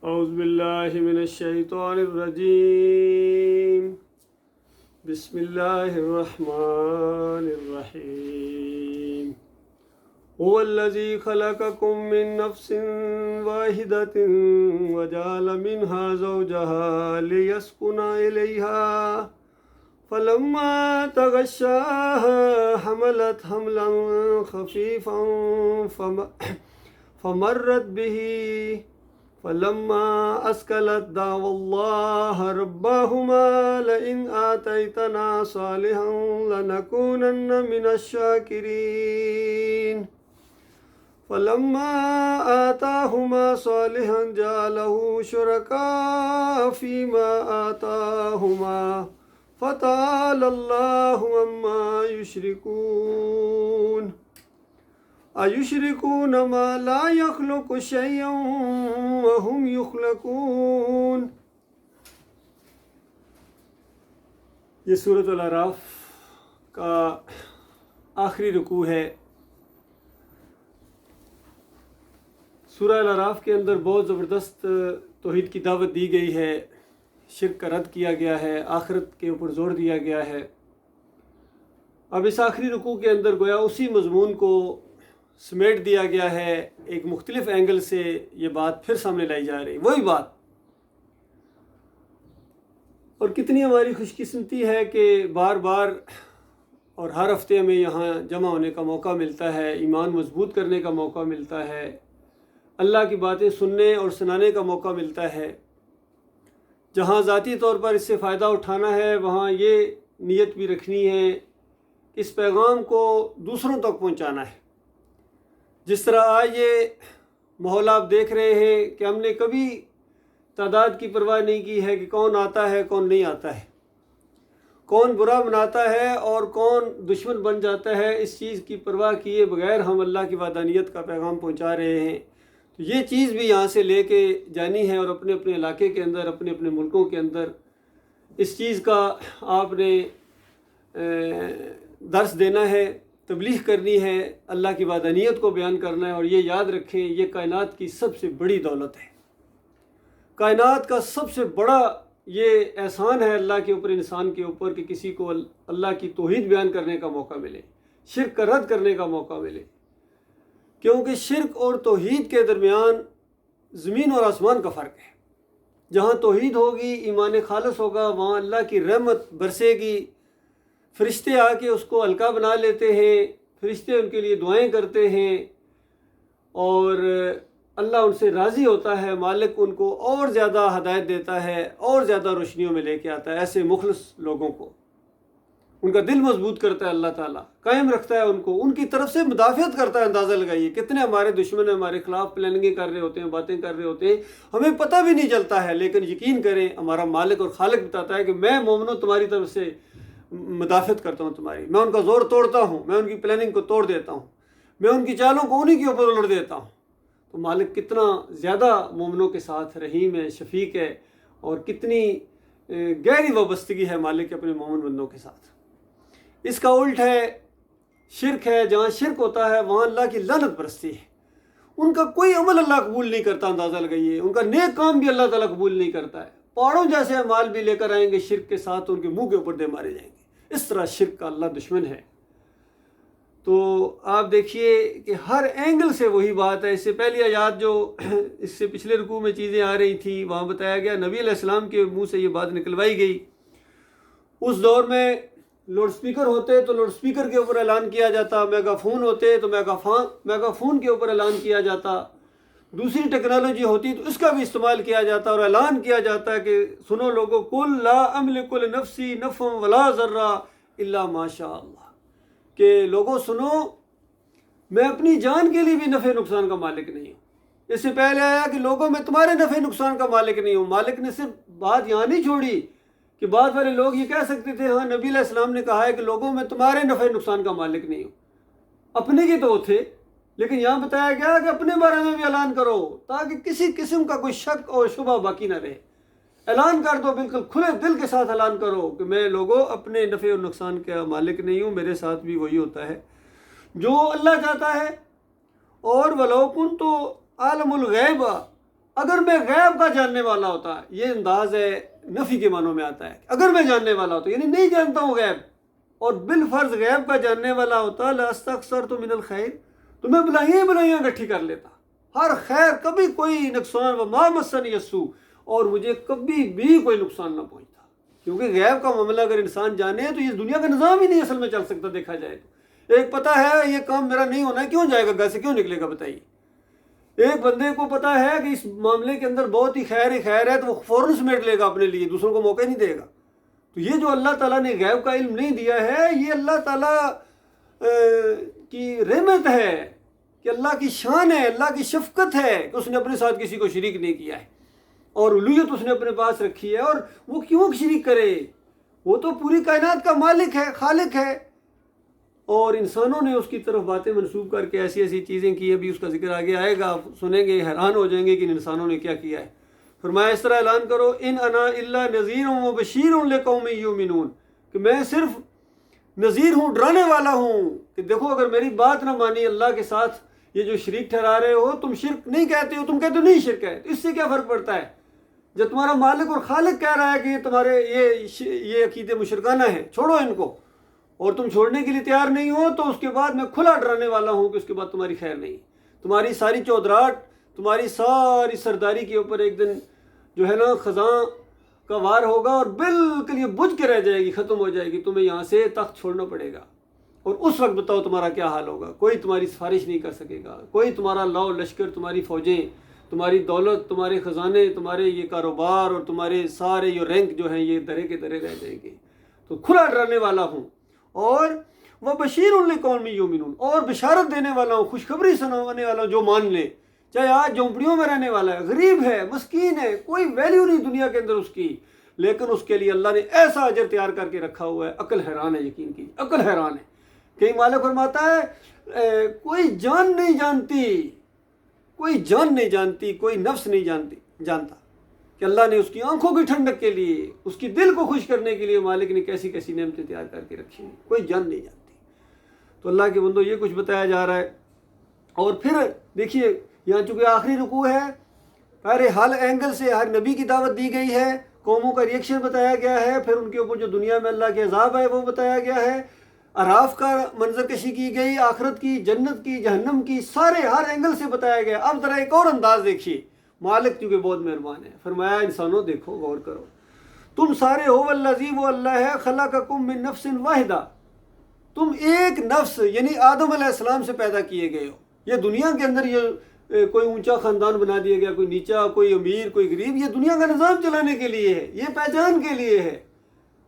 اعوذ باللہ من الشیطان الرجیم بسم اللہ الرحمن الرحیم هو الذی خلقکم من نفس واحدۃ وجعل منها زوجها ليسكن إلیہا فلما تغشاها حملت حملا خفیفا فمرت به فلما أثقلت دعوا الله ربهما لئن آتيتنا صالحا لنكونن من الشاكرين فلما آتاهما صالحا جعله شركاء فيما آتاهما فتعالى الله عما يشركون أَيُشْرِكُونَ مَا لَا يَخْلُقُ شَيْئًا وَهُمْ يُخْلَقُونَ۔ یہ سورۃ الاعراف کا آخری رکوع ہے۔ سورہ الاعراف کے اندر بہت زبردست توحید کی دعوت دی گئی ہے، شرک کا رد کیا گیا ہے، آخرت کے اوپر زور دیا گیا ہے۔ اب اس آخری رکوع کے اندر گویا اسی مضمون کو سمیٹ دیا گیا ہے، ایک مختلف اینگل سے یہ بات پھر سامنے لائی جا رہی، وہی بات۔ اور کتنی ہماری خوش قسمتی ہے کہ بار بار اور ہر ہفتے ہمیں یہاں جمع ہونے کا موقع ملتا ہے، ایمان مضبوط کرنے کا موقع ملتا ہے، اللہ کی باتیں سننے اور سنانے کا موقع ملتا ہے۔ جہاں ذاتی طور پر اس سے فائدہ اٹھانا ہے، وہاں یہ نیت بھی رکھنی ہے کہ اس پیغام کو دوسروں تک پہنچانا ہے۔ جس طرح آج یہ ماحول آپ دیکھ رہے ہیں کہ ہم نے کبھی تعداد کی پرواہ نہیں کی ہے کہ کون آتا ہے کون نہیں آتا ہے، کون برا مناتا ہے اور کون دشمن بن جاتا ہے، اس چیز کی پرواہ کیے بغیر ہم اللہ کی وحدانیت کا پیغام پہنچا رہے ہیں۔ تو یہ چیز بھی یہاں سے لے کے جانی ہے اور اپنے اپنے علاقے کے اندر، اپنے اپنے ملکوں کے اندر اس چیز کا آپ نے درس دینا ہے، تبلیغ کرنی ہے، اللہ کی وحدانیت کو بیان کرنا ہے۔ اور یہ یاد رکھیں، یہ کائنات کی سب سے بڑی دولت ہے، کائنات کا سب سے بڑا یہ احسان ہے اللہ کے اوپر، انسان کے اوپر، کہ کسی کو اللہ کی توحید بیان کرنے کا موقع ملے، شرک کا رد کرنے کا موقع ملے۔ کیونکہ شرک اور توحید کے درمیان زمین اور آسمان کا فرق ہے۔ جہاں توحید ہوگی، ایمان خالص ہوگا، وہاں اللہ کی رحمت برسے گی، فرشتے آ کے اس کو ہلکا بنا لیتے ہیں، فرشتے ان کے لیے دعائیں کرتے ہیں اور اللہ ان سے راضی ہوتا ہے، مالک ان کو اور زیادہ ہدایت دیتا ہے، اور زیادہ روشنیوں میں لے کے آتا ہے۔ ایسے مخلص لوگوں کو ان کا دل مضبوط کرتا ہے اللہ تعالیٰ، قائم رکھتا ہے ان کو، ان کی طرف سے مدافعت کرتا ہے۔ اندازہ لگائیے کتنے ہمارے دشمن ہمارے خلاف پلاننگیں کر رہے ہوتے ہیں، باتیں کر رہے ہوتے ہیں، ہمیں پتہ بھی نہیں چلتا ہے، لیکن یقین کریں ہمارا مالک اور خالق بتاتا ہے کہ میں مومنوں تمہاری طرف سے مدافعت کرتا ہوں تمہاری، میں ان کا زور توڑتا ہوں، میں ان کی پلاننگ کو توڑ دیتا ہوں، میں ان کی چالوں کو انہی کے اوپر الٹ دیتا ہوں۔ تو مالک کتنا زیادہ مومنوں کے ساتھ رحیم ہے، شفیق ہے، اور کتنی گہری وابستگی ہے مالک کے اپنے مومن بندوں کے ساتھ۔ اس کا الٹ ہے، شرک ہے۔ جہاں شرک ہوتا ہے وہاں اللہ کی لعنت برستی ہے، ان کا کوئی عمل اللہ قبول نہیں کرتا۔ اندازہ لگائیے ان کا نیک کام بھی اللہ تعالیٰ قبول نہیں کرتا ہے، پہاڑوں جیسے اعمال بھی لے کر آئیں گے شرک کے ساتھ، ان کے منہ کے اوپر دے مارے جائیں گے۔ اس طرح شرک کا اللہ دشمن ہے۔ تو آپ دیکھیے کہ ہر اینگل سے وہی بات ہے۔ اس سے پہلی آیات جو اس سے پچھلے رکوع میں چیزیں آ رہی تھیں، وہاں بتایا گیا نبی علیہ السلام کے منہ سے یہ بات نکلوائی گئی۔ اس دور میں لاؤڈ سپیکر ہوتے تو لاؤڈ سپیکر کے اوپر اعلان کیا جاتا، میگا فون ہوتے تو میگا فون کے اوپر اعلان کیا جاتا، دوسری ٹیکنالوجی ہوتی تو اس کا بھی استعمال کیا جاتا اور اعلان کیا جاتا ہے کہ سنو لوگوں، قل لا املک لنفسی نفعا ولا ضرا الا ما شاء اللہ، کہ لوگوں سنو میں اپنی جان کے لیے بھی نفع نقصان کا مالک نہیں ہوں۔ اس سے پہلے آیا کہ لوگوں میں تمہارے نفع نقصان کا مالک نہیں ہوں۔ مالک نے صرف بات یہاں نہیں چھوڑی کہ بعض والے لوگ یہ کہہ سکتے تھے ہاں نبی علیہ السلام نے کہا ہے کہ لوگوں میں تمہارے نفع نقصان کا مالک نہیں ہوں، اپنے کے تو وہ تھے، لیکن یہاں بتایا گیا کہ اپنے بارے میں بھی اعلان کرو تاکہ کسی قسم کا کوئی شک اور شبہ باقی نہ رہے۔ اعلان کر دو، بالکل کھلے دل کے ساتھ اعلان کرو کہ میں لوگوں اپنے نفع اور نقصان کا مالک نہیں ہوں، میرے ساتھ بھی وہی ہوتا ہے جو اللہ چاہتا ہے اور ولو کنت عالم الغیب، اگر میں غیب کا جاننے والا ہوتا، یہ انداز ہے نفی کے معنوں میں آتا ہے، اگر میں جاننے والا ہوتا یعنی نہیں جانتا ہوں غیب، اور بالفرض غیب کا جاننے والا ہوتا لاستکثرت من الخیر، تو میں بلائیاں اکٹھی کر لیتا، ہر خیر، کبھی کوئی نقصان، وما مسنی السوء، اور مجھے کبھی بھی کوئی نقصان نہ پہنچتا، کیونکہ غیب کا معاملہ اگر انسان جانے تو یہ دنیا کا نظام ہی نہیں اصل میں چل سکتا دیکھا جائے تو۔ ایک پتہ ہے یہ کام میرا نہیں ہونا ہے، کیوں جائے گا گھر سے، کیوں نکلے گا بتائیے؟ ایک بندے کو پتہ ہے کہ اس معاملے کے اندر بہت ہی خیر ہے تو وہ فوراً سمیٹ لے گا اپنے لیے، دوسروں کو موقع نہیں دے گا۔ تو یہ جو اللہ تعالیٰ نے غیب کا علم نہیں دیا ہے، یہ اللہ تعالیٰ کی رحمت ہے، کہ اللہ کی شان ہے، اللہ کی شفقت ہے کہ اس نے اپنے ساتھ کسی کو شریک نہیں کیا ہے، اور الوہیت اس نے اپنے پاس رکھی ہے۔ اور وہ کیوں شریک کرے؟ وہ تو پوری کائنات کا مالک ہے، خالق ہے، اور انسانوں نے اس کی طرف باتیں منسوب کر کے ایسی ایسی چیزیں کی، ابھی اس کا ذکر آگے آئے گا، آپ سنیں گے حیران ہو جائیں گے کہ ان انسانوں نے کیا کیا ہے۔ فرمایا اس طرح اعلان کرو، ان انا الا نذیر و بشیر لقوم یؤمنون، کہ میں صرف نذیر ہوں، ڈرانے والا ہوں، کہ دیکھو اگر میری بات نہ مانی، اللہ کے ساتھ یہ جو شریک ٹھہرا رہے ہو، تم شرک نہیں کہتے ہو، تم کہتے ہو نہیں شرک ہے، تو اس سے کیا فرق پڑتا ہے؟ جب تمہارا مالک اور خالق کہہ رہا ہے کہ یہ تمہارے یہ عقیدے مشرکانہ ہیں، چھوڑو ان کو، اور تم چھوڑنے کے لیے تیار نہیں ہو، تو اس کے بعد میں کھلا ڈرانے والا ہوں کہ اس کے بعد تمہاری خیر نہیں، تمہاری ساری چودراہٹ، تمہاری ساری سرداری کے اوپر ایک دن جو ہے نا خزاں کا وار ہوگا، اور بالکل یہ بجھ کے رہ جائے گی، ختم ہو جائے گی، تمہیں یہاں سے تخت چھوڑنا پڑے گا، اور اس وقت بتاؤ تمہارا کیا حال ہوگا؟ کوئی تمہاری سفارش نہیں کر سکے گا، کوئی تمہارا لاؤ لشکر، تمہاری فوجیں، تمہاری دولت، تمہارے خزانے، تمہارے یہ کاروبار اور تمہارے سارے یہ رینک جو ہیں یہ درے کے درے رہ جائیں گے۔ تو کھلا ڈرانے والا ہوں، اور وہ بشیر لقوم یؤمنون، اور بشارت دینے والا ہوں، خوشخبری سنانے والا ہوں جو مان لے، چاہے آج جھونپڑیوں میں رہنے والا ہے، غریب ہے، مسکین ہے، کوئی ویلیو نہیں دنیا کے اندر اس کی، لیکن اس کے لیے اللہ نے ایسا اجر تیار کر کے رکھا ہوا ہے، عقل حیران ہے، یقین کی عقل حیران ہے۔ کہیں مالک فرماتا ہے کوئی جان نہیں جانتی، کوئی جان نہیں جانتی، کوئی نفس نہیں جانتا کہ اللہ نے اس کی آنکھوں کی ٹھنڈک کے لیے، اس کی دل کو خوش کرنے کے لیے مالک نے کیسی کیسی نعمتیں تیار کر کے رکھی ہیں، کوئی جان نہیں جانتی۔ تو اللہ کے بندو یہ کچھ بتایا جا رہا ہے، اور پھر دیکھیے یہاں چونکہ آخری رکوع ہے، ہر اینگل سے ہر نبی کی دعوت دی گئی ہے، قوموں کا ریئیکشن بتایا گیا ہے، پھر ان کے اوپر جو دنیا میں اللہ کے عذاب ہے وہ بتایا گیا ہے، اعراف کا منظر کشی کی گئی، آخرت کی، جنت کی، جہنم کی، سارے ہر اینگل سے بتایا گیا۔ اب ذرا ایک اور انداز دیکھیے، مالک کیونکہ بہت مہربان ہے، فرمایا انسانوں دیکھو، غور کرو، تم سارے ہو والذی، وہ اللہ ہے، خلقکم من نفس واحدہ، تم ایک نفس یعنی آدم علیہ السلام سے پیدا کیے گئے ہو۔ یہ دنیا کے اندر یہ کوئی اونچا خاندان بنا دیا گیا، کوئی نیچا، کوئی امیر، کوئی غریب، یہ دنیا کا نظام چلانے کے لیے ہے، یہ پہچان کے لیے ہے،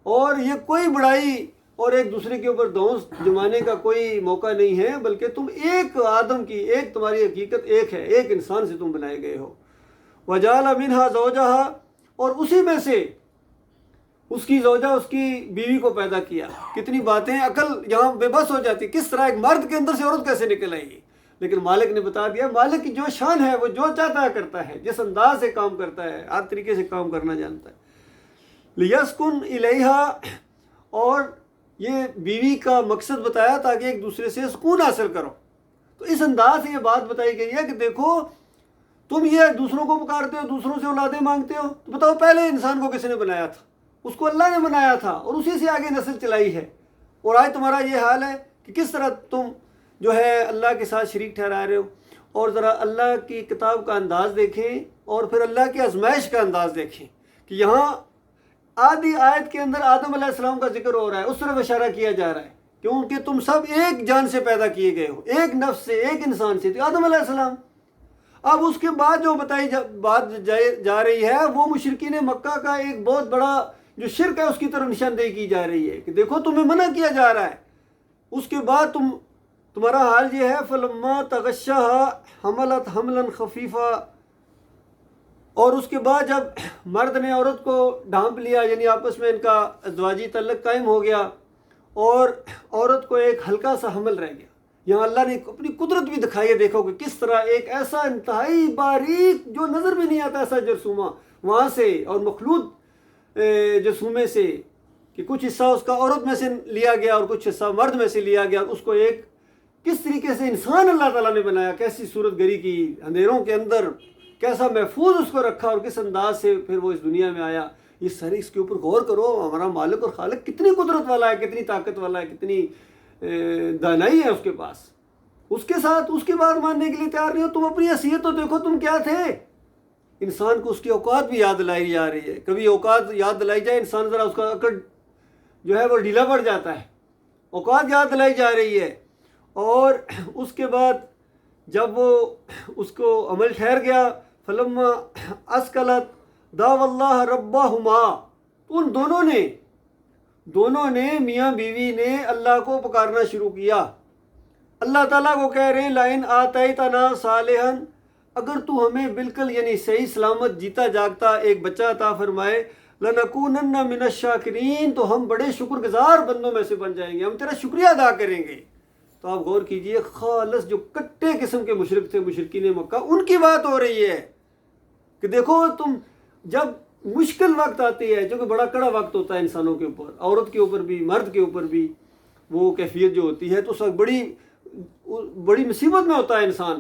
اور یہ کوئی بڑائی اور ایک دوسرے کے اوپر دھونس جمانے کا کوئی موقع نہیں ہے، بلکہ تم ایک آدم کی، ایک تمہاری حقیقت ایک ہے، ایک انسان سے تم بنائے گئے ہو۔ وَجَعَلَ مِنْهَا زَوْجَهَا، اور اسی میں سے اس کی زوجہ، اس کی بیوی کو پیدا کیا۔ کتنی باتیں، عقل یہاں بے بس ہو جاتی، کس طرح ایک مرد کے اندر سے عورت کیسے نکل آئی گی، لیکن مالک نے بتا دیا، مالک کی جو شان ہے وہ جو چاہتا ہے کرتا ہے، جس انداز سے کام کرتا ہے، ہر طریقے سے کام کرنا جانتا ہے۔ لِيَسْكُنْ إِلَيْهَا، اور یہ بیوی کا مقصد بتایا تاکہ ایک دوسرے سے سکون حاصل کرو۔ تو اس انداز سے یہ بات بتائی گئی ہے کہ دیکھو تم یہ دوسروں کو پکارتے ہو، دوسروں سے اولادیں مانگتے ہو، تو بتاؤ پہلے انسان کو کس نے بنایا تھا؟ اس کو اللہ نے بنایا تھا، اور اسی سے آگے نسل چلائی ہے، اور آج تمہارا یہ حال ہے کہ کس طرح تم جو ہے اللہ کے ساتھ شریک ٹھہرا رہے ہو۔ اور ذرا اللہ کی کتاب کا انداز دیکھیں، اور پھر اللہ کی آزمائش کا انداز دیکھیں، کہ یہاں آدھی آیت کے اندر آدم علیہ السلام کا ذکر ہو رہا ہے، اس طرف اشارہ کیا جا رہا ہے، کیونکہ تم سب ایک جان سے پیدا کیے گئے ہو، ایک نفس سے، ایک انسان سے، تو آدم علیہ السلام۔ اب اس کے بعد جو بات جا رہی ہے وہ مشرکین مکہ کا ایک بہت بڑا جو شرک ہے اس کی طرف نشاندہی کی جا رہی ہے، کہ دیکھو تمہیں منع کیا جا رہا ہے، اس کے بعد تمہارا حال یہ ہے، فَلَمَّا تَغَشَّاهَا حَمَلَتْ حَمْلًا خَفِيفًا، اور اس کے بعد جب مرد نے عورت کو ڈھانپ لیا، یعنی آپس میں ان کا ازدواجی تعلق قائم ہو گیا، اور عورت کو ایک ہلکا سا حمل رہ گیا، یہاں اللہ نے اپنی قدرت بھی دکھائی ہے، دیکھو کہ کس طرح ایک ایسا انتہائی باریک جو نظر بھی نہیں آتا ایسا جرثومہ وہاں سے، اور مخلوط جرثومے سے، کہ کچھ حصہ اس کا عورت میں سے لیا گیا اور کچھ حصہ مرد میں سے لیا گیا، اس کو ایک کس طریقے سے انسان اللہ تعالیٰ نے بنایا، کیسی صورت گری کی اندھیروں کے اندر، کیسا محفوظ اس کو رکھا اور کس انداز سے پھر وہ اس دنیا میں آیا. یہ سارے اس کے اوپر غور کرو. ہمارا مالک اور خالق کتنی قدرت والا ہے، کتنی طاقت والا ہے، کتنی دانائی ہے اس کے پاس. اس کے ساتھ اس کی بات ماننے کے لیے تیار نہیں ہو. تم اپنی حیثیت تو دیکھو تم کیا تھے. انسان کو اس کی اوقات بھی یاد دلائی جا رہی ہے. کبھی اوقات یاد دلائی جائے انسان ذرا اس کا عقل جو ہے وہ ڈھیلا پڑ جاتا ہے. اوقات یاد دلائی جا رہی ہے اور اس کے بعد جب وہ اس کو عمل ٹھہر گیا فلما اسکلت دعوا اللہ ربہما، ان دونوں نے میاں بیوی نے اللہ کو پکارنا شروع کیا. اللہ تعالیٰ کو کہہ رہے ہیں لئن آتیتنا صالحا، اگر تو ہمیں بالکل یعنی صحیح سلامت جیتا جاگتا ایک بچہ عطا فرمائے، لنکونن من الشاکرین، تو ہم بڑے شکر گزار بندوں میں سے بن جائیں گے، ہم تیرا شکریہ ادا کریں گے. تو آپ غور کیجئے، خالص جو کٹے قسم کے مشرک تھے مشرکین مکہ، ان کی بات ہو رہی ہے کہ دیکھو تم جب مشکل وقت آتی ہے، جو کہ بڑا کڑا وقت ہوتا ہے انسانوں کے اوپر، عورت کے اوپر بھی مرد کے اوپر بھی وہ کیفیت جو ہوتی ہے، تو اس وقت بڑی مصیبت میں ہوتا ہے انسان،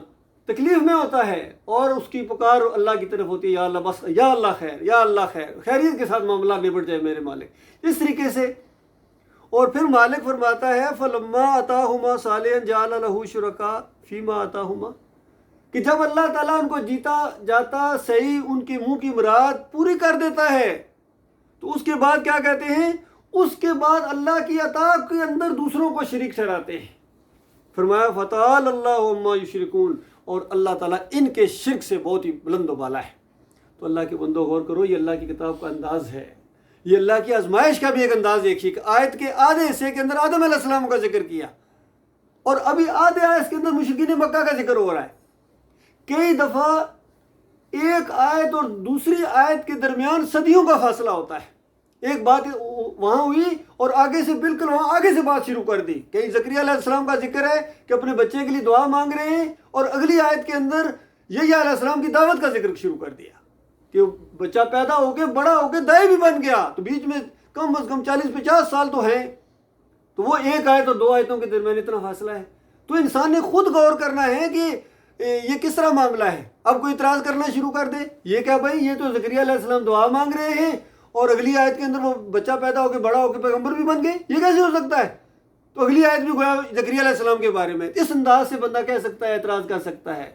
تکلیف میں ہوتا ہے، اور اس کی پکار اللہ کی طرف ہوتی ہے، یا اللہ بس یا اللہ خیر، یا اللہ خیر، خیریت کے ساتھ معاملہ نبٹ جائے میرے مالک. اس طریقے سے اور پھر مالک فرماتا ہے فلما آتاہما صالحا جعل لہ شرکاء فیما آتاہما، کہ جب اللہ تعالیٰ ان کو جیتا جاتا صحیح ان کے منہ کی مراد پوری کر دیتا ہے، تو اس کے بعد کیا کہتے ہیں، اس کے بعد اللہ کی عطا کے اندر دوسروں کو شریک ٹھہراتے ہیں. فرمایا فتعالی اللہ عما یشرکون، اور اللہ تعالیٰ ان کے شرک سے بہت ہی بلند و بالا ہے. تو اللہ کے بندو غور کرو، یہ اللہ کی کتاب کا انداز ہے، یہ اللہ کی آزمائش کا بھی ایک انداز دیکھیے کہ آیت کے آدھے حصے کے اندر آدم علیہ السلام کا ذکر کیا، اور ابھی آدھے آیت کے اندر مشرکین مکہ کا ذکر ہو رہا ہے. کئی دفعہ ایک آیت اور دوسری آیت کے درمیان صدیوں کا فاصلہ ہوتا ہے. ایک بات وہاں ہوئی اور آگے سے بالکل وہاں آگے سے بات شروع کر دی. کہیں زکریا علیہ السلام کا ذکر ہے کہ اپنے بچے کے لیے دعا مانگ رہے ہیں، اور اگلی آیت کے اندر یحییٰ علیہ السلام کی دعوت کا ذکر شروع کر دیا کہ بچہ پیدا ہو کے بڑا ہو کے دائی بھی بن گیا. تو بیچ میں کم از کم 40-50 سال تو ہیں، تو وہ ایک آیت اور دو آیتوں کے درمیان اتنا فاصلہ ہے. تو انسان نے خود غور کرنا ہے کہ یہ کس طرح معاملہ ہے. اب کوئی اعتراض کرنا شروع کر دے، یہ کیا بھائی، یہ تو زکریا علیہ السلام دعا مانگ رہے ہیں اور اگلی آیت کے اندر وہ بچہ پیدا ہو کے بڑا ہو کے پیغمبر بھی بن گئے، یہ کیسے ہو سکتا ہے؟ تو اگلی آیت بھی گویا زکریا علیہ السلام کے بارے میں. اس انداز سے بندہ کہہ سکتا ہے، اعتراض کر سکتا ہے.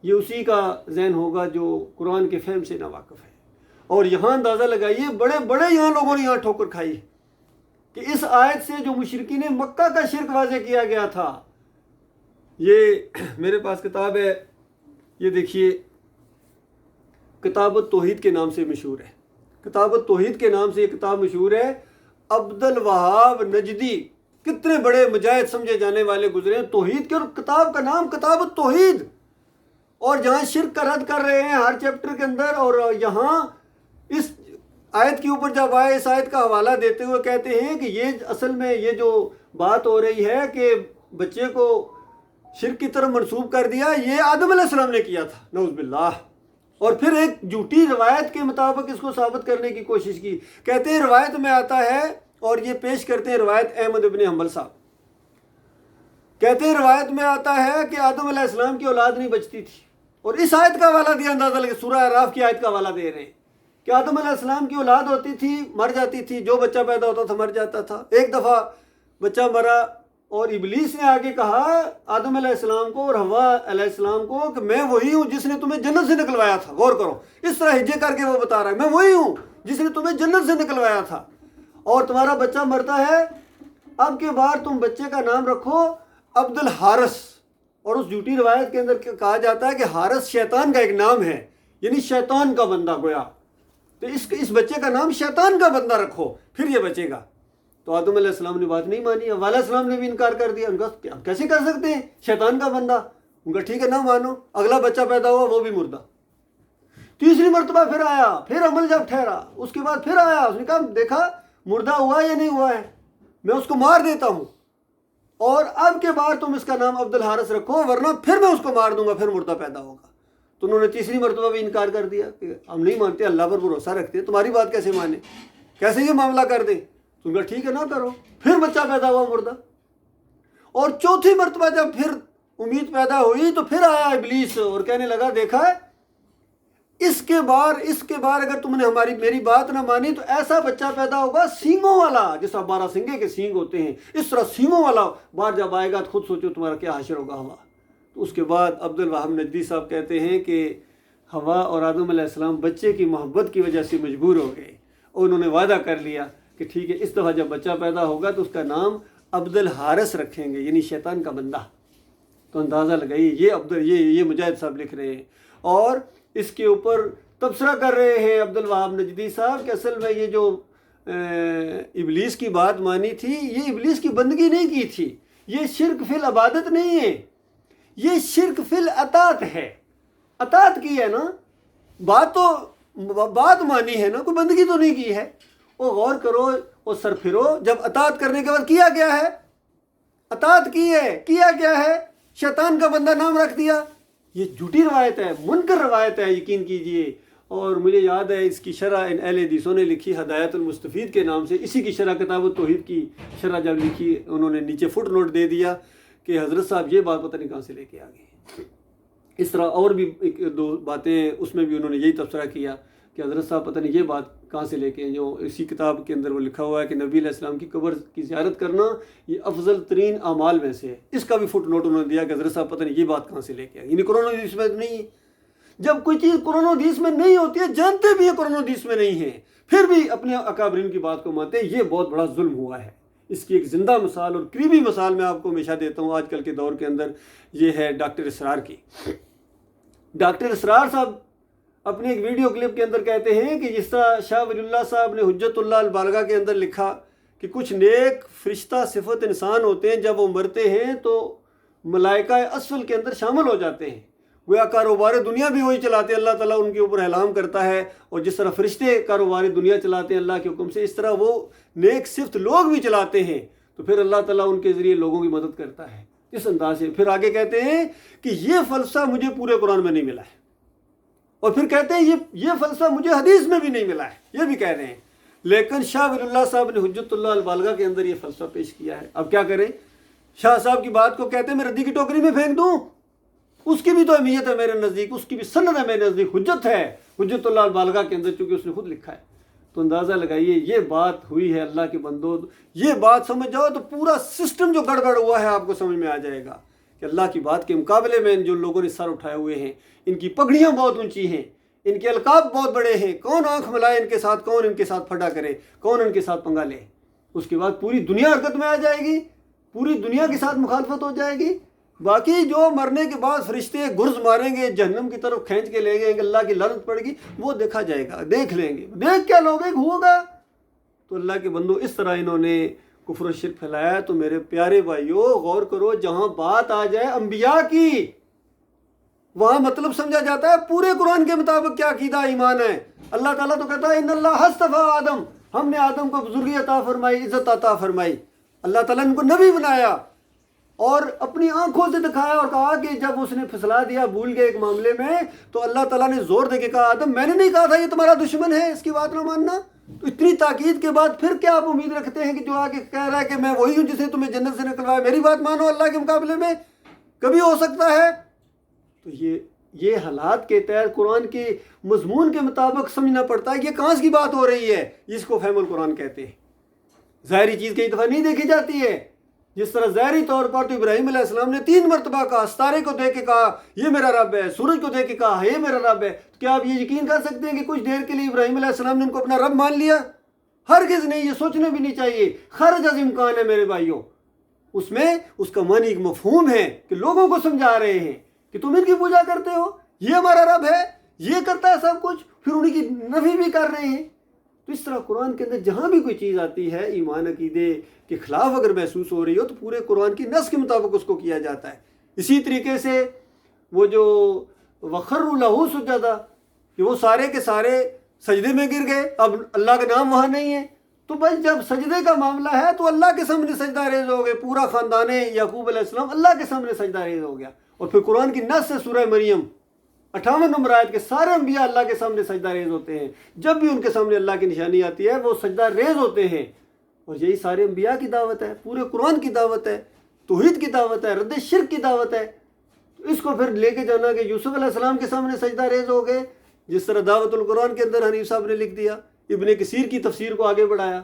یہ اسی کا ذہن ہوگا جو قرآن کے فہم سے ناواقف ہے. اور یہاں اندازہ لگائیے، بڑے بڑے یہاں لوگوں نے یہاں ٹھوکر کھائی کہ اس آیت سے جو مشرکین مکہ کا شرک واضح کیا گیا تھا. یہ میرے پاس کتاب ہے، یہ دیکھیے، کتاب التوحید کے نام سے مشہور ہے. کتاب التوحید کے نام سے یہ کتاب مشہور ہے. عبد الوہاب نجدی، کتنے بڑے مجاہد سمجھے جانے والے گزرے ہیں توحید کے، اور کتاب کا نام کتاب التوحید. اور جہاں شرک کا رد کر رہے ہیں ہر چیپٹر کے اندر، اور یہاں اس آیت کے اوپر جب آئے اس آیت کا حوالہ دیتے ہوئے کہتے ہیں کہ یہ اصل میں یہ جو بات ہو رہی ہے کہ بچے کو شرک کی طرف منسوب کر دیا، یہ آدم علیہ السلام نے کیا تھا، نعوذ باللہ. اور پھر ایک جھوٹی روایت کے مطابق اس کو ثابت کرنے کی کوشش کی. کہتے ہیں روایت میں آتا ہے، اور یہ پیش کرتے ہیں روایت احمد ابن حنبل صاحب، کہتے ہیں روایت میں آتا ہے کہ آدم علیہ السلام کی اولاد نہیں بچتی تھی. اور اس آیت کا حوالہ دیا، اندازہ لگے سورہ اعراف کی آیت کا حوالہ دے رہے ہیں کہ آدم علیہ السلام کی اولاد ہوتی تھی، مر جاتی تھی، جو بچہ پیدا ہوتا تھا مر جاتا تھا. ایک دفعہ بچہ مرا اور ابلیس نے آگے کہا آدم علیہ السلام کو اور حوا علیہ السلام کو کہ میں وہی ہوں جس نے تمہیں جنت سے نکلوایا تھا. غور کرو، اس طرح ہجے کر کے وہ بتا رہا ہے، میں وہی ہوں جس نے تمہیں جنت سے نکلوایا تھا، اور تمہارا بچہ مرتا ہے، اب کے بعد تم بچے کا نام رکھو عبد الحارث. اور اس جھوٹی روایت کے اندر کہا جاتا ہے کہ حارث شیطان کا ایک نام ہے، یعنی شیطان کا بندہ گویا، تو اس بچے کا نام شیطان کا بندہ رکھو پھر یہ بچے گا. تو آدم علیہ السلام نے بات نہیں مانی، حوا علیہ السلام نے بھی انکار کر دیا. ان کا کیسے کر سکتے ہیں شیطان کا بندہ؟ ان کا ٹھیک ہے نہ مانو. اگلا بچہ پیدا ہوا وہ بھی مردہ. تیسری مرتبہ پھر آیا، پھر عمل جب ٹھہرا، اس کے بعد پھر آیا، اس نے کہا دیکھا مردہ ہوا یا نہیں ہوا ہے، میں اس کو مار دیتا ہوں، اور اب کے بعد تم اس کا نام عبد الحارث رکھو ورنہ پھر میں اس کو مار دوں گا، پھر مردہ پیدا ہوگا. تو انہوں نے تیسری مرتبہ بھی انکار کر دیا کہ ہم نہیں مانتے، اللہ پر بھروسہ رکھتے ہیں، تمہاری بات کیسے مانے، کیسے یہ معاملہ کر دیں. تم کہا ٹھیک ہے نہ کرو. پھر بچہ پیدا ہوا مردہ. اور چوتھی مرتبہ جب پھر امید پیدا ہوئی تو پھر آیا ابلیس اور کہنے لگا دیکھا ہے اس کے بار اگر تم نے میری بات نہ مانی تو ایسا بچہ پیدا ہوگا سینگوں والا، جیسا 12 سنگے کے سینگ ہوتے ہیں اس طرح سینگوں والا بار جب آئے گا تو خود سوچو تمہارا کیا حشر ہوگا ہوا۔ تو اس کے بعد عبدالوہاب نجدی صاحب کہتے ہیں کہ حوا اور آدم علیہ السلام بچے کی محبت کی وجہ سے مجبور ہو گئے اور انہوں نے وعدہ کر لیا کہ ٹھیک ہے اس دفعہ جب بچہ پیدا ہوگا تو اس کا نام عبدالحارث رکھیں گے، یعنی شیطان کا بندہ۔ تو اندازہ لگائیے یہ مجاہد صاحب لکھ رہے ہیں اور اس کے اوپر تبصرہ کر رہے ہیں عبدالوہاب نجدی صاحب کہ اصل میں یہ جو ابلیس کی بات مانی تھی یہ ابلیس کی بندگی نہیں کی تھی، یہ شرک فی العبادت نہیں ہے، یہ شرک فی الاطاعت ہے۔ اطاعت کی ہے نا، بات مانی ہے نا، کوئی بندگی تو نہیں کی ہے۔ وہ غور کرو اور سر پھرو، جب اطاعت کرنے کے بعد کیا گیا ہے، اطاعت کی ہے، کیا گیا ہے، شیطان کا بندہ نام رکھ دیا۔ یہ جھوٹی روایت ہے، منکر روایت ہے، یقین کیجئے۔ اور مجھے یاد ہے اس کی شرح ان اہل حدیثوں نے لکھی ہدایت المستفید کے نام سے، اسی کی شرح کتاب التوحید کی شرح جب لکھی انہوں نے نیچے فٹ نوٹ دے دیا کہ حضرت صاحب یہ بات پتہ نہیں کہاں سے لے کے آ گئی۔ اس طرح اور بھی ایک دو باتیں اس میں بھی انہوں نے یہی تبصرہ کیا کہ حضرت صاحب پتہ نہیں یہ بات کہاں سے لے کے، جو اسی کتاب کے اندر وہ لکھا ہوا ہے کہ نبی علیہ السلام کی قبر کی زیارت کرنا یہ افضل ترین اعمال میں سے ہے۔ اس کا بھی فٹ نوٹ انہوں نے دیا کہ حضرت صاحب پتہ نہیں یہ بات کہاں سے لے کے آئے، یعنی قرآن و حدیث میں نہیں ہے۔ جب کوئی چیز قرآن و حدیث میں نہیں ہوتی ہے، جانتے بھی یہ قرآن و حدیث میں نہیں ہے، پھر بھی اپنے اکابرین کی بات کو مانتے ہیں، یہ بہت بڑا ظلم ہوا ہے۔ اس کی ایک زندہ مثال اور قریبی مثال میں آپ کو ہمیشہ دیتا ہوں آج کل کے دور کے اندر، یہ ہے ڈاکٹر اسرار کی۔ ڈاکٹر اسرار صاحب اپنے ایک ویڈیو کلپ کے اندر کہتے ہیں کہ جس طرح شاہ ولی اللہ صاحب نے حجت اللہ البالغہ کے اندر لکھا کہ کچھ نیک فرشتہ صفت انسان ہوتے ہیں، جب وہ مرتے ہیں تو ملائکہ اسفل کے اندر شامل ہو جاتے ہیں، گویا کاروبار دنیا بھی وہی چلاتے ہیں، اللہ تعالیٰ ان کے اوپر اعلان کرتا ہے، اور جس طرح فرشتے کاروبار دنیا چلاتے ہیں اللہ کے حکم سے، اس طرح وہ نیک صفت لوگ بھی چلاتے ہیں، تو پھر اللہ تعالیٰ ان کے ذریعے لوگوں کی مدد کرتا ہے اس انداز سے۔ پھر آگے کہتے ہیں کہ یہ فلسفہ مجھے پورے قرآن میں نہیں ملا ہے، اور پھر کہتے ہیں یہ فلسفہ مجھے حدیث میں بھی نہیں ملا ہے، یہ بھی کہہ رہے ہیں، لیکن شاہ ولی اللہ صاحب نے حجت اللہ البالغہ کے اندر یہ فلسفہ پیش کیا ہے۔ اب کیا کریں، شاہ صاحب کی بات کو کہتے ہیں میں ردی کی ٹوکری میں پھینک دوں، اس کی بھی تو اہمیت ہے میرے نزدیک، اس کی بھی سند ہے میرے نزدیک، حجت ہے حجت اللہ البالغہ کے اندر، چونکہ اس نے خود لکھا ہے۔ تو اندازہ لگائیے یہ بات ہوئی ہے اللہ کے بندو، یہ بات سمجھ جاؤ تو پورا سسٹم جو گڑبڑ ہوا ہے آپ کو سمجھ میں آ جائے گا کہ اللہ کی بات کے مقابلے میں جو لوگوں نے سر اٹھائے ہوئے ہیں، ان کی پگڑیاں بہت اونچی ہیں، ان کے القاب بہت بڑے ہیں، کون آنکھ ملائے ان کے ساتھ، کون ان کے ساتھ پھٹا کرے، کون ان کے ساتھ پنگا لے، اس کے بعد پوری دنیا حرکت میں آ جائے گی، پوری دنیا کے ساتھ مخالفت ہو جائے گی۔ باقی جو مرنے کے بعد فرشتے گرز ماریں گے، جہنم کی طرف کھینچ کے لے گئے کہ اللہ کی لعنت پڑے گی، وہ دیکھا جائے گا، دیکھ لیں گے، دیکھ کیا لوگ ہوگا۔ تو اللہ کے بندو اس طرح انہوں نے کفر و شرک پھیلایا۔ تو میرے پیارے بھائیو غور کرو، جہاں بات آ جائے انبیاء کی وہاں مطلب سمجھا جاتا ہے پورے قرآن کے مطابق کیا عقیدہ ایمان ہے۔ اللہ تعالیٰ تو کہتا ہے ان اللہ اصطفیٰ آدم، ہم نے آدم کو بزرگی عطا فرمائی، عزت عطا فرمائی، اللہ تعالیٰ نے ان کو نبی بنایا اور اپنی آنکھوں سے دکھایا، اور کہا کہ جب اس نے پھسلا دیا بھول گئے ایک معاملے میں تو اللہ تعالیٰ نے زور دے کے کہا آدم میں نے نہیں کہا تھا یہ تمہارا دشمن ہے، اس کی بات نہ ماننا۔ تو اتنی تاکید کے بعد پھر کیا آپ امید رکھتے ہیں کہ جو آگے کہہ رہا ہے کہ میں وہی ہوں جس نے تمہیں جنت سے نکلوایا، میری بات مانو اللہ کے مقابلے میں؟ کبھی ہو سکتا ہے؟ تو یہ حالات کے تحت قرآن کے مضمون کے مطابق سمجھنا پڑتا ہے کہ یہ کہاں کی بات ہو رہی ہے، جس کو فہم القرآن کہتے ہیں۔ ظاہری چیز کئی دفعہ نہیں دیکھی جاتی ہے، جس طرح ظاہری طور پر تو ابراہیم علیہ السلام نے 3 مرتبہ کہا، ستارے کو دیکھ کے کہا یہ میرا رب ہے، سورج کو دیکھ کے کہا یہ میرا رب ہے۔ تو کیا آپ یہ یقین کر سکتے ہیں کہ کچھ دیر کے لیے ابراہیم علیہ السلام نے ان کو اپنا رب مان لیا؟ ہرگز نہیں، یہ سوچنا بھی نہیں چاہیے، خارج از امکان ہے میرے بھائیوں۔ اس میں اس کا معنی ایک مفہوم ہے کہ لوگوں کو سمجھا رہے ہیں کہ تم ان کی پوجا کرتے ہو، یہ ہمارا رب ہے، یہ کرتا ہے سب کچھ، پھر انہیں کی نفی بھی کر رہے ہیں۔ تو اس طرح قرآن کے اندر جہاں بھی کوئی چیز آتی ہے ایمان عقیدے کے خلاف اگر محسوس ہو رہی ہو تو پورے قرآن کی نص کے مطابق اس کو کیا جاتا ہے۔ اسی طریقے سے وہ جو وَخَرُّوا لَهُ سُجَّدًا کہ وہ سارے کے سارے سجدے میں گر گئے، اب اللہ کا نام وہاں نہیں ہے، تو بھائی جب سجدے کا معاملہ ہے تو اللہ کے سامنے سجدہ ریز ہو گئے، پورا خاندان یعقوب علیہ السلام اللہ کے سامنے سجدہ ریز ہو گیا۔ اور پھر قرآن کی نص سے سورہ مریم 58 نمبر آیت کے سارے انبیاء اللہ کے سامنے سجدہ ریز ہوتے ہیں، جب بھی ان کے سامنے اللہ کی نشانی آتی ہے وہ سجدہ ریز ہوتے ہیں، اور یہی سارے انبیاء کی دعوت ہے، پورے قرآن کی دعوت ہے۔ توحید کی دعوت ہے، رد شرک کی دعوت ہے، تو اس کو پھر لے کے جانا کہ یوسف علیہ السلام کے سامنے سجدہ ریز ہو گئے، جس طرح دعوت القرآن کے اندر حنیف صاحب نے لکھ دیا، ابن کثیر کی تفسیر کو آگے بڑھایا،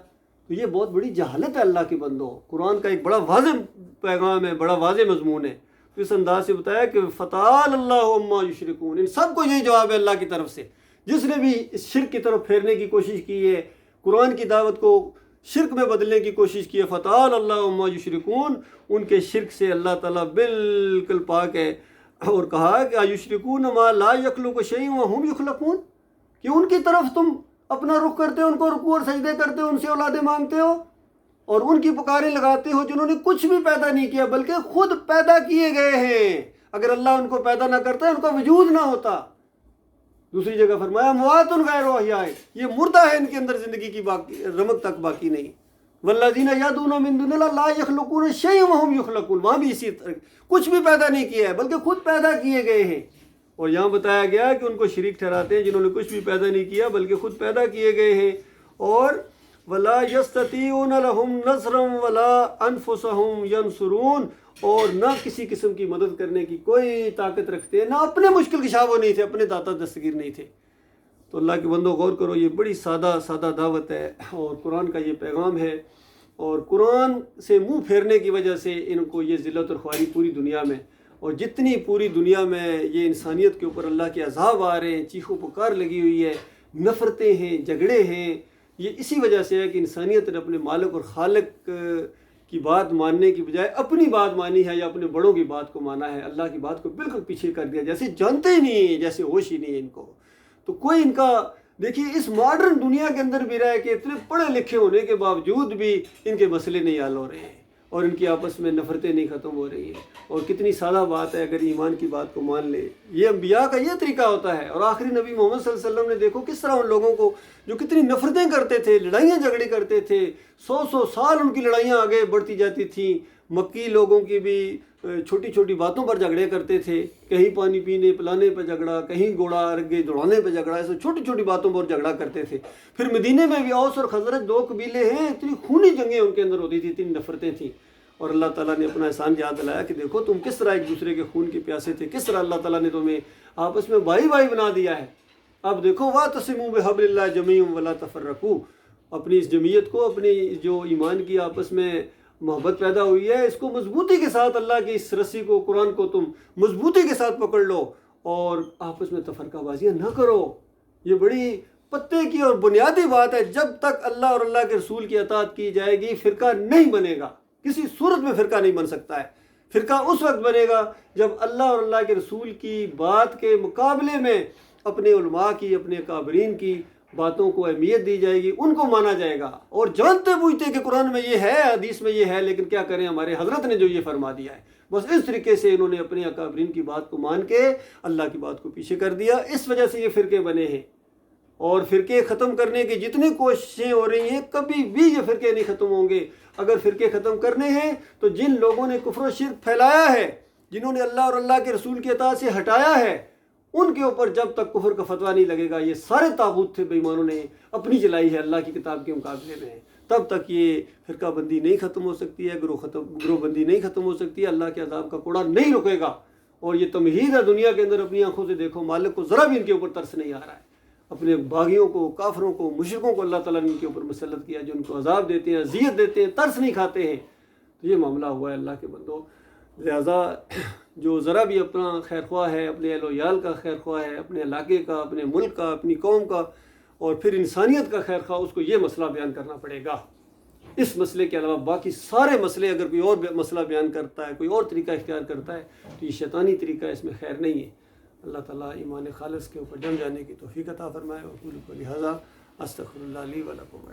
تو یہ بہت بڑی جہالت ہے اللہ کے بندوں۔ قرآن کا ایک بڑا واضح پیغام ہے، بڑا واضح مضمون ہے، تو اس انداز سے بتایا کہ فتعال اللہ عما یشرکون، ان سب کو یہی جواب ہے اللہ کی طرف سے۔ جس نے بھی اس شرک کی طرف پھیرنے کی کوشش کی ہے، قرآن کی دعوت کو شرک میں بدلنے کی کوشش کی ہے، فتعال اللہ عما یشرکون، ان کے شرک سے اللہ تعالیٰ بالکل پاک ہے۔ اور کہا کہ ایشرکون ما لا یخلق شیئا وہم یخلقون، کہ ان کی طرف تم اپنا رخ کرتے ہو، ان کو رکوع اور سجدے کرتے ہو، ان سے اولادیں مانگتے ہو اور ان کی پکاریں لگاتے ہو جنہوں نے کچھ بھی پیدا نہیں کیا بلکہ خود پیدا کیے گئے ہیں۔ اگر اللہ ان کو پیدا نہ کرتا ان کا وجود نہ ہوتا۔ دوسری جگہ فرمایا اموات غیر احیاء، یہ مردہ ہے، ان کے اندر زندگی کی رمق تک باقی نہیں۔ والذین یدعون من دون اللہ لا یخلقون شیئا وہم یخلقون، وہاں بھی اسی طرح کچھ بھی پیدا نہیں کیا ہے بلکہ خود پیدا کیے گئے ہیں۔ اور یہاں بتایا گیا کہ ان کو شریک ٹھہراتے ہیں جنہوں نے کچھ بھی پیدا نہیں کیا بلکہ خود پیدا کیے گئے ہیں۔ اور ولا یستطیعون لهم نصرا ولا انفسهم ینصرون، اور نہ کسی قسم کی مدد کرنے کی کوئی طاقت رکھتے ہیں، نہ اپنے مشکل کشا وہ نہیں تھے، اپنے داتا دستگیر نہیں تھے۔ تو اللہ کے بندوں غور کرو، یہ بڑی سادہ دعوت ہے اور قرآن کا یہ پیغام ہے، اور قرآن سے منہ پھیرنے کی وجہ سے ان کو یہ ذلت اور خواری پوری دنیا میں، اور جتنی پوری دنیا میں یہ انسانیت کے اوپر اللہ کے عذاب آ رہے ہیں، چیخ و پکار لگی ہوئی ہے، نفرتیں ہیں، جھگڑے ہیں، یہ اسی وجہ سے ہے کہ انسانیت نے اپنے مالک اور خالق کی بات ماننے کی بجائے اپنی بات مانی ہے، یا اپنے بڑوں کی بات کو مانا ہے، اللہ کی بات کو بالکل پیچھے کر دیا، جیسے جانتے ہی نہیں ہیں، جیسے ہوش ہی نہیں ہے ان کو۔ تو کوئی ان کا دیکھیے اس ماڈرن دنیا کے اندر بھی رہے کہ اتنے پڑھے لکھے ہونے کے باوجود بھی ان کے مسئلے نہیں حل ہو رہے ہیں، اور ان کی آپس میں نفرتیں نہیں ختم ہو رہی ہیں۔ اور کتنی سادہ بات ہے اگر ایمان کی بات کو مان لے، یہ انبیاء کا یہ طریقہ ہوتا ہے۔ اور آخری نبی محمد صلی اللہ علیہ وسلم نے دیکھو کس طرح ان لوگوں کو جو کتنی نفرتیں کرتے تھے، لڑائیاں جھگڑے کرتے تھے، 100 سال ان کی لڑائیاں آگے بڑھتی جاتی تھیں۔ مکی لوگوں کی بھی چھوٹی چھوٹی باتوں پر جھگڑے کرتے تھے، کہیں پانی پینے پلانے پہ جھگڑا، کہیں گھوڑا آگے دوڑانے پہ جھگڑا، ایسے چھوٹی چھوٹی باتوں پر جھگڑا کرتے تھے۔ پھر مدینے میں بھی اوس اور خزرج 2 قبیلے ہیں، اتنی خونی جنگیں ان کے اندر ہوتی تھی، اتنی نفرتیں تھیں، اور اللہ تعالیٰ نے اپنا احسان یاد دلایا کہ دیکھو تم کس طرح ایک دوسرے کے خون کے پیاسے تھے، کس طرح اللہ تعالیٰ نے تمہیں آپس میں بھائی بھائی بنا دیا ہے۔ اب دیکھو واعتصموا بحبل اللہ جميعا ولا تفرقوا، اپنی اس جمعیت کو، اپنی جو ایمان کی آپس میں محبت پیدا ہوئی ہے، اس کو مضبوطی کے ساتھ، اللہ کی اس رسی کو، قرآن کو تم مضبوطی کے ساتھ پکڑ لو، اور آپس میں تفرقہ بازیاں نہ کرو۔ یہ بڑی پتے کی اور بنیادی بات ہے۔ جب تک اللہ اور اللہ کے رسول کی اطاعت کی جائے گی فرقہ نہیں بنے گا، کسی صورت میں فرقہ نہیں بن سکتا ہے۔ فرقہ اس وقت بنے گا جب اللہ اور اللہ کے رسول کی بات کے مقابلے میں اپنے علماء کی، اپنے اکابرین کی باتوں کو اہمیت دی جائے گی، ان کو مانا جائے گا، اور جانتے بوجھتے کہ قرآن میں یہ ہے، حدیث میں یہ ہے، لیکن کیا کریں، ہمارے حضرت نے جو یہ فرما دیا ہے، بس اس طریقے سے انہوں نے اپنے اکابرین کی بات کو مان کے اللہ کی بات کو پیچھے کر دیا۔ اس وجہ سے یہ فرقے بنے ہیں، اور فرقے ختم کرنے کی جتنی کوششیں ہو رہی ہیں کبھی بھی یہ فرقے نہیں ختم ہوں گے۔ اگر فرقے ختم کرنے ہیں تو جن لوگوں نے کفر و شرک پھیلایا ہے، جنہوں نے اللہ اور اللہ کے رسول کی اطاعت سے ہٹایا ہے، ان کے اوپر جب تک کفر کا فتویٰ نہیں لگے گا، یہ سارے طاغوت تھے بے ایمانوں نے اپنی جلائی ہے اللہ کی کتاب کے مقابلے میں، تب تک یہ فرقہ بندی نہیں ختم ہو سکتی ہے، گروہ بندی نہیں ختم ہو سکتی ہے، اللہ کے عذاب کا کوڑا نہیں رکے گا۔ اور یہ تمہید ہے دنیا کے اندر، اپنی آنکھوں سے دیکھو، مالک کو ذرا بھی ان کے اوپر ترس نہیں آ رہا ہے۔ اپنے باغیوں کو، کافروں کو، مشرکوں کو اللہ تعالیٰ نے ان کے اوپر مسلط کیا، جو ان کو عذاب دیتے ہیں، اذیت دیتے ہیں، ترس نہیں کھاتے ہیں۔ تو یہ معاملہ ہوا ہے اللہ کے بندوں۔ لہذا جو ذرا بھی اپنا خیر خواہ ہے، اپنے اہل و عیال کا خیر خواہ ہے، اپنے علاقے کا، اپنے ملک کا، اپنی قوم کا، اور پھر انسانیت کا خیر خواہ، اس کو یہ مسئلہ بیان کرنا پڑے گا۔ اس مسئلے کے علاوہ باقی سارے مسئلے اگر کوئی اور مسئلہ بیان کرتا ہے، کوئی اور طریقہ اختیار کرتا ہے، تو یہ شیطانی طریقہ، اس میں خیر نہیں ہے۔ اللہ تعالیٰ ایمان خالص کے اوپر جم جانے کی توفیق عطا فرمائے۔ وقول قولی ھذا استغفر اللہ لی ولکم۔